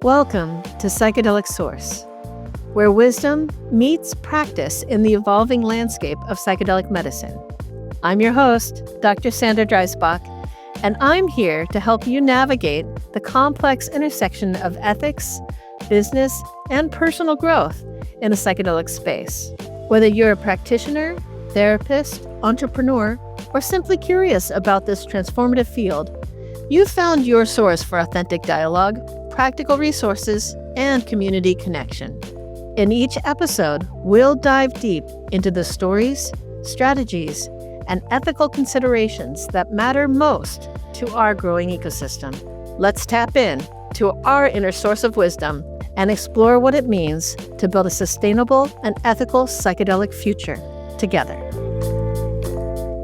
Welcome to Psychedelic Source, where wisdom meets practice in the evolving landscape of psychedelic medicine. I'm your host, Dr. Sandra Dreisbach, and I'm here to help you navigate the complex intersection of ethics, business, and personal growth in the psychedelic space. Whether you're a practitioner, therapist, entrepreneur, or simply curious about this transformative field, you've found your source for authentic dialogue, practical resources, and community connection. In each episode, we'll dive deep into the stories, strategies, and ethical considerations that matter most to our growing ecosystem. Let's tap in to our inner source of wisdom and explore what it means to build a sustainable and ethical psychedelic future together.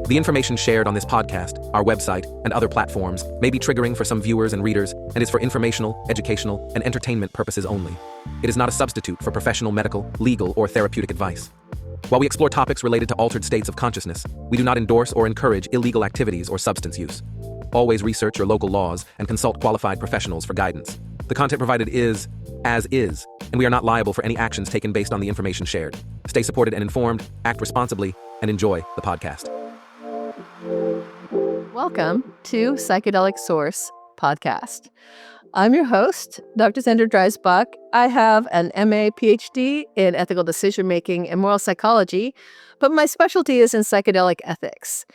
The information shared on this podcast, our website, and other platforms may be triggering for some viewers and readers and is for informational, educational, and entertainment purposes only. It is not a substitute for professional medical, legal, or therapeutic advice. While we explore topics related to altered states of consciousness, we do not endorse or encourage illegal activities or substance use. Always research your local laws and consult qualified professionals for guidance. The content provided is, as is, and we are not liable for any actions taken based on the information shared. Stay supported and informed, act responsibly, and enjoy the podcast. Welcome to Psychedelic Source podcast. I'm your host, Dr. Sandra Dreisbach. I have an MA, PhD in ethical decision-making and moral psychology, but my specialty is in psychedelic ethics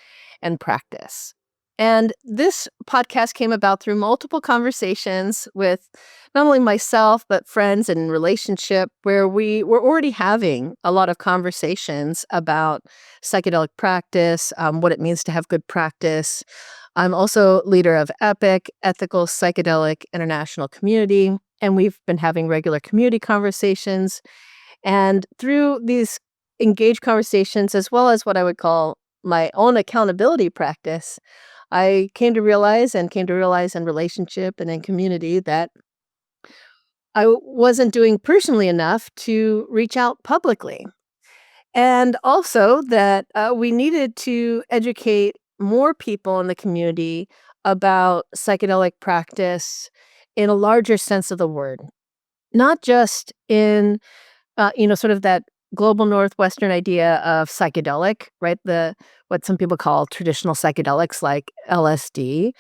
and practice. And this podcast came about through multiple conversations with not only myself, but friends and relationship, where we were already having a lot of conversations about psychedelic practice, what it means to have good practice. I'm also leader of EPIC, Ethical Psychedelic International Community, and we've been having regular community conversations. And through these engaged conversations, as well as what I would call my own accountability practice, I came to realize in relationship and in community that I wasn't doing personally enough to reach out publicly. And also that we needed to educate more people in the community about psychedelic practice in a larger sense of the word, not just in, sort of that global Northwestern idea of psychedelic, right? What some people call traditional psychedelics like LSD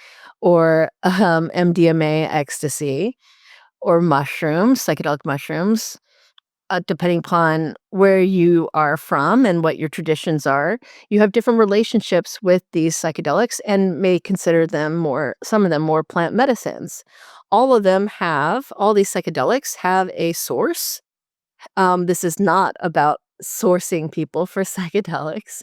or MDMA, ecstasy, or mushrooms, psychedelic mushrooms, depending upon where you are from and what your traditions are. You have different relationships with these psychedelics and may consider some of them more plant medicines. All these psychedelics have a source. This is not about sourcing people for psychedelics,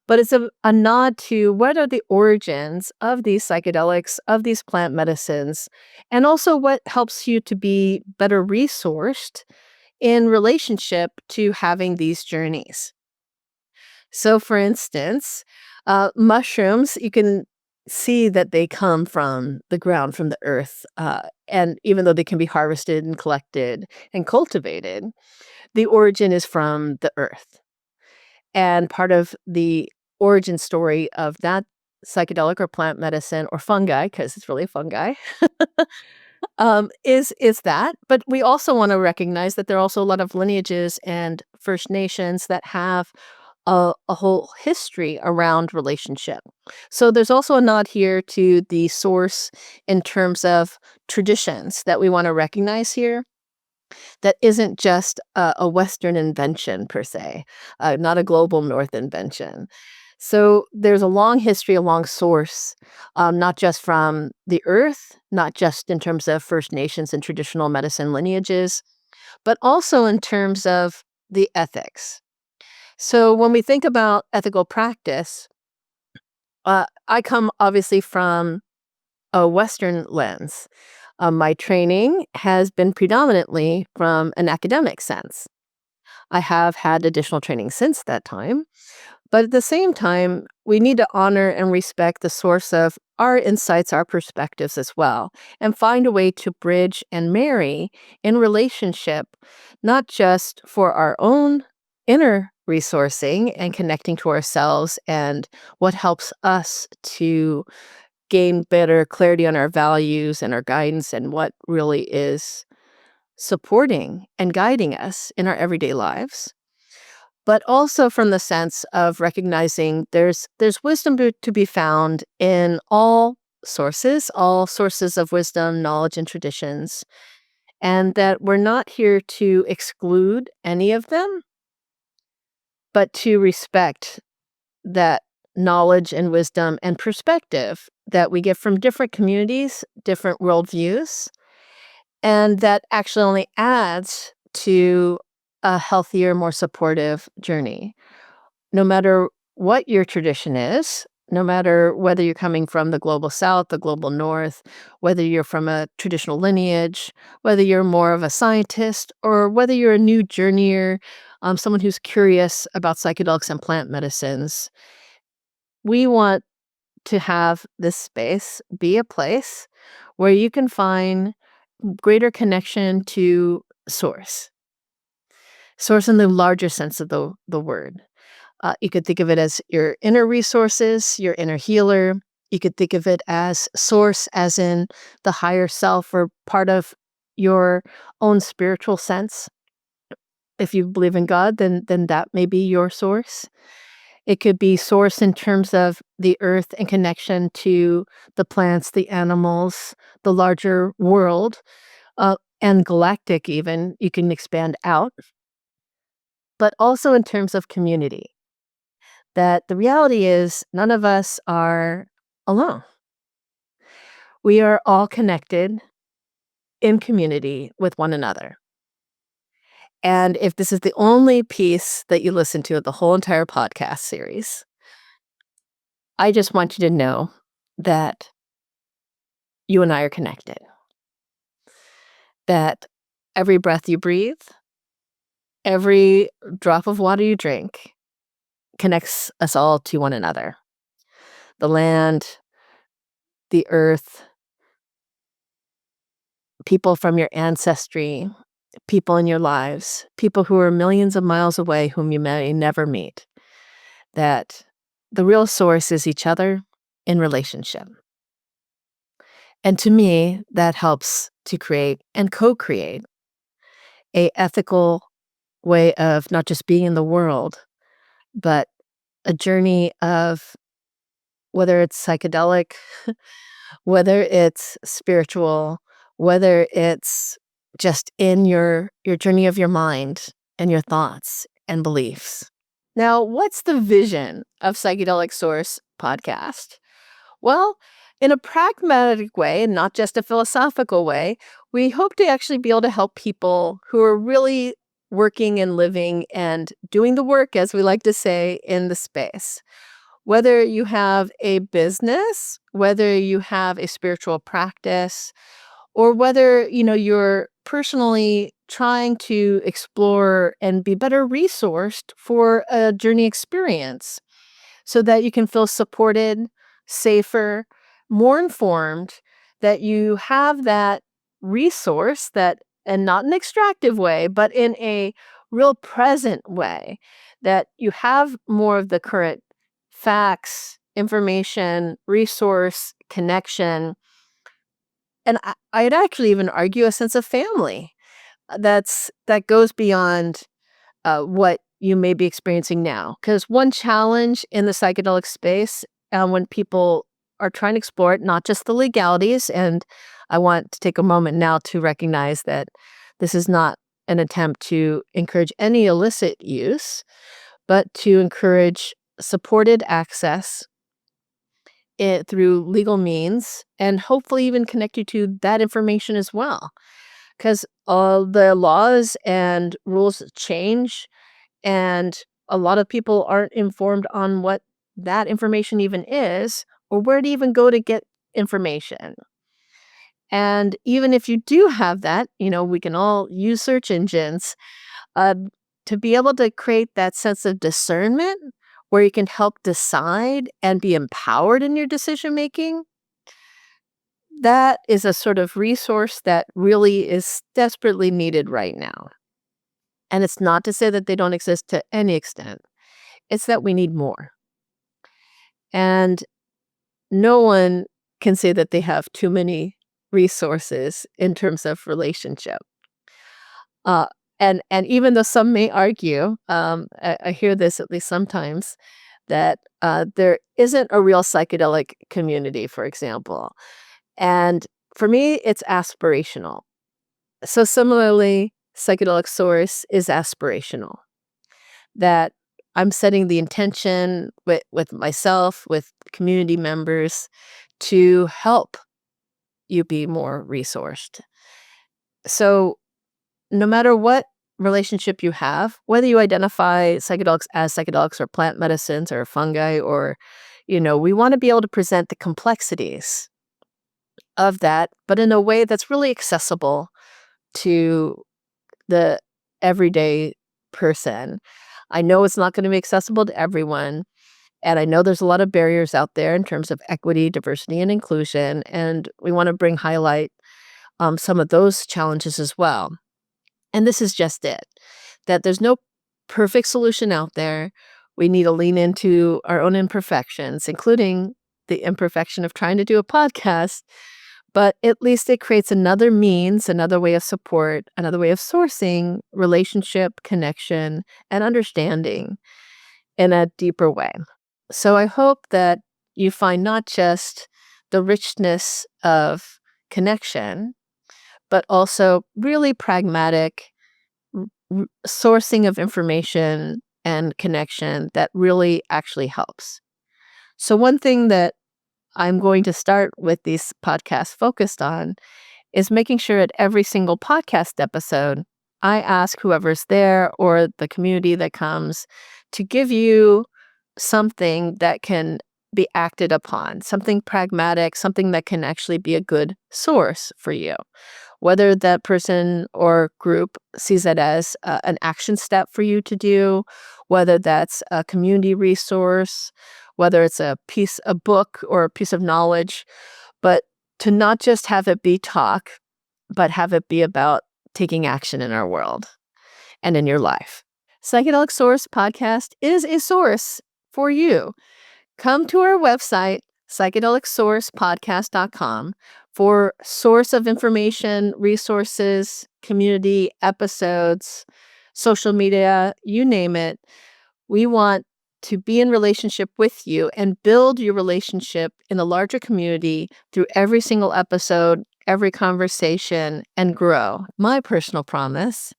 but it's a nod to what are the origins of these psychedelics, of these plant medicines, and also what helps you to be better resourced in relationship to having these journeys. So, for instance, mushrooms, you can see that they come from the ground, from the earth, and even though they can be harvested and collected and cultivated, the origin is from the earth. And part of the origin story of that psychedelic or plant medicine or fungi, because it's really fungi, is that. But we also want to recognize that there are also a lot of lineages and First Nations that have a whole history around relationship. So there's also a nod here to the source in terms of traditions that we want to recognize here. That isn't just a Western invention per se, not a global North invention. So there's a long history, a long source, not just from the earth, not just in terms of First Nations and traditional medicine lineages, but also in terms of the ethics. So when we think about ethical practice, I come obviously from a Western lens. My training has been predominantly from an academic sense. I have had additional training since that time, but at the same time, we need to honor and respect the source of our insights, our perspectives as well, and find a way to bridge and marry in relationship, not just for our own inner resourcing and connecting to ourselves and what helps us to gain better clarity on our values and our guidance and what really is supporting and guiding us in our everyday lives, but also from the sense of recognizing there's wisdom to be found in all sources of wisdom, knowledge, and traditions, and that we're not here to exclude any of them, but to respect that knowledge and wisdom and perspective that we get from different communities, different worldviews, and that actually only adds to a healthier, more supportive journey. No matter what your tradition is, no matter whether you're coming from the global south, the global north, whether you're from a traditional lineage, whether you're more of a scientist, or whether you're a new journeyer, someone who's curious about psychedelics and plant medicines, we want to have this space be a place where you can find greater connection to source. Source in the larger sense of the word. You could think of it as your inner resources, your inner healer. You could think of it as source, as in the higher self or part of your own spiritual sense. If you believe in God, then that may be your source. It could be source in terms of the earth and connection to the plants, the animals, the larger world, and galactic even. You can expand out, but also in terms of community. That the reality is none of us are alone. We are all connected in community with one another. And if this is the only piece that you listen to of the whole entire podcast series, I just want you to know that you and I are connected. That every breath you breathe, every drop of water you drink connects us all to one another. The land, the earth, people from your ancestry, people in your lives, people who are millions of miles away whom you may never meet. That the real source is each other in relationship. And to me, that helps to create and co-create a ethical way of not just being in the world, but a journey of whether it's psychedelic, whether it's spiritual, whether it's just in your journey of your mind and your thoughts and beliefs. Now, what's the vision of Psychedelic Source podcast? Well, in a pragmatic way, and not just a philosophical way, we hope to actually be able to help people who are really working and living and doing the work, as we like to say, in the space. Whether you have a business, whether you have a spiritual practice, or whether, you're personally trying to explore and be better resourced for a journey experience so that you can feel supported, safer, more informed, that you have that resource that, and not in an extractive way, but in a real present way, that you have more of the current facts, information, resource, connection, and I'd actually even argue a sense of family that goes beyond what you may be experiencing now. Because one challenge in the psychedelic space, when people are trying to explore it, not just the legalities, and I want to take a moment now to recognize that this is not an attempt to encourage any illicit use, but to encourage supported access through legal means and hopefully even connect you to that information as well. Because all the laws and rules change, and a lot of people aren't informed on what that information even is or where to even go to get information. And even if you do have that, we can all use search engines uh, to be able to create that sense of discernment where you can help decide and be empowered in your decision making. That is a sort of resource that really is desperately needed right now. And it's not to say that they don't exist to any extent. It's that we need more. And no one can say that they have too many resources in terms of relationship. Uh, and even though some may argue, I hear this at least sometimes, that there isn't a real psychedelic community, for example. And for me, it's aspirational. So similarly, Psychedelic Source is aspirational. That I'm setting the intention with myself, with community members, to help you be more resourced. So no matter what relationship you have, whether you identify psychedelics as psychedelics or plant medicines or fungi or, we want to be able to present the complexities of that, but in a way that's really accessible to the everyday person. I know it's not going to be accessible to everyone. And I know there's a lot of barriers out there in terms of equity, diversity, and inclusion. And we want to highlight some of those challenges as well. And this is just it, that there's no perfect solution out there. We need to lean into our own imperfections, including the imperfection of trying to do a podcast. But at least it creates another means, another way of support, another way of sourcing relationship, connection, and understanding in a deeper way. So I hope that you find not just the richness of connection, but also really pragmatic sourcing of information and connection that really actually helps. So one thing that I'm going to start with these podcasts focused on is making sure at every single podcast episode, I ask whoever's there or the community that comes to give you something that can be acted upon, something pragmatic, something that can actually be a good source for you. Whether that person or group sees it as an action step for you to do, whether that's a community resource, whether it's a book or a piece of knowledge, but to not just have it be talk, but have it be about taking action in our world and in your life. Psychedelic Source podcast is a source for you. Come to our website, psychedelicsourcepodcast.com, for source of information, resources, community, episodes, social media, you name it. We want to be in relationship with you and build your relationship in the larger community through every single episode, every conversation, and grow. My personal promise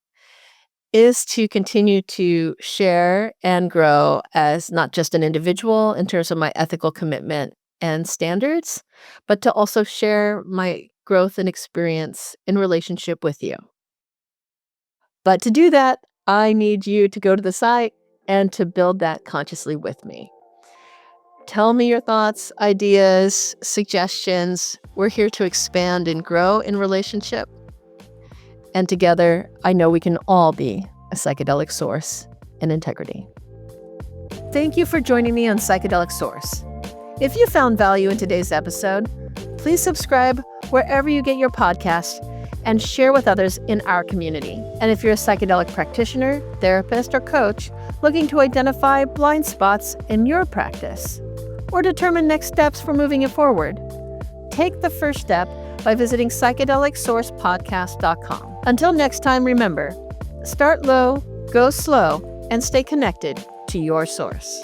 is to continue to share and grow as not just an individual in terms of my ethical commitment and standards, but to also share my growth and experience in relationship with you. But to do that, I need you to go to the site and to build that consciously with me. Tell me your thoughts, ideas, suggestions. We're here to expand and grow in relationship. And together, I know we can all be a psychedelic source in integrity. Thank you for joining me on Psychedelic Source. If you found value in today's episode, please subscribe wherever you get your podcasts and share with others in our community. And if you're a psychedelic practitioner, therapist, or coach looking to identify blind spots in your practice or determine next steps for moving it forward, take the first step by visiting psychedelicsourcepodcast.com. Until next time, remember, start low, go slow, and stay connected to your source.